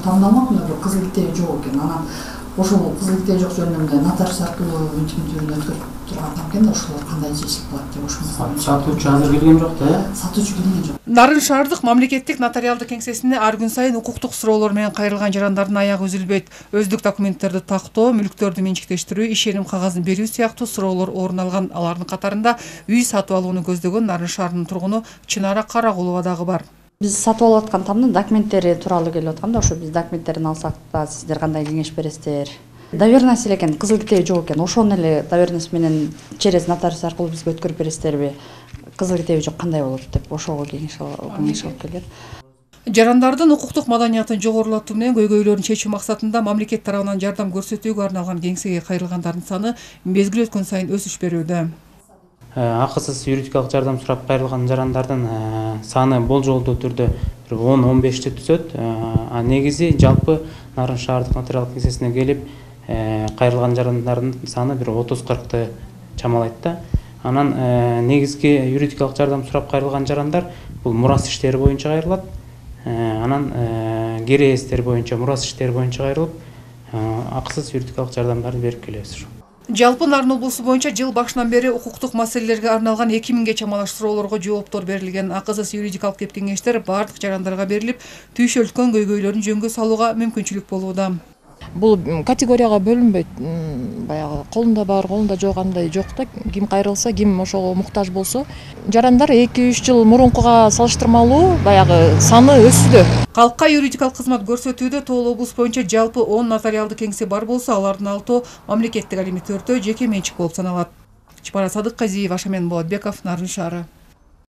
тандалмак эле кызыл китеби жок экен. Анан ошол кызыл китеби жок жөнүндө нотариус аркылуу митингдерин өткөрүп турган экен да, ошолор кандай чечилип калат деп ошону. Сатуучу азыр келген жок да? Сатуучу келген жок. Нарын шаардык мамлекеттик нотариалдык кеңсесине ар күн сайын укуктук суроолор менен кайрылган жарандардын аягы үзүлбөйт. Өздүк документтерди тактоо, мүлктөрдү менчиктештирүү, ишеним кагазын берүү сыяктуу суроолор орун алган. Алардын катарында үй сатып алууну көздөгөн Нарын шаарынын тургуну Чынара Карагулова дагы бар. Биз сатып алып аткан тамдын документтери тууралуу келип аткан да, ошо биз документтерин алсак да сиздер кандай кеңеш бересиздер? Доверенность эле экен, кызыл китеби жок экен. Ошону эле доверенность менен через нотариус аркылуу бизге өткөрүп бересиздерби? Кызыл китеби жок кандай болот деп ошого кеңеш алып келген. Жарандардын укуктук маданиятын жогорулатуу менен көйгөйлөрүн чечүү максатында мамлекет тарабынан жардам көрсөтүүгө арналган кеңсеге кайрылгандардын саны мезгил өткөн сайын өсүш берүүдө. Акысыз юридикалык жардам сурап кайрылган жарандардын саны болжолдуу түрдө 10-15ти түзөт. Негизи жалпы Нарын шаардык нотариалдык кеңсесине келип кайрылган жарандардын саны 30-40ты чамалайт да. Анан негизги юридикалык жардам сурап кайрылган жарандар бул мурас иштери боюнча кайрылат. Анан кере эстер боюнча, мурас иштери боюнча кайрылып, акысыз юридикалык жардамдарды берип келебиз. Жалпы Нарын облусу боюнча жыл башынан бери укуктук маселелерге арналган 2000ге чамалаш суроолорго жооптор берилген. Акысыз юридикалык кеп кеңештер бардык жарандарга берилип, түйшөлткөн көйгөйлөрүн жөнгө салууга мүмкүнчүлүк болууда. Бул категорияга бөлүнбөйт. Баягы колунда бар, колунда жок андай жок да. Ким кайрылса, ким ошого муктаж болсо, жарандар 2-3 жыл мурункуга салыштырмалуу баягы саны өсүүдө. Калкка юридикалык кызмат көрсөтүүдө Тоол облус боюнча жалпы 10 нотариалдык кеңсе бар болсо, алардын 6 мамлекеттик алимент 4 жеке менчик болуп саналат. Чыпара Садыкказиева, Шамен Болотбеков, Нарын шаары.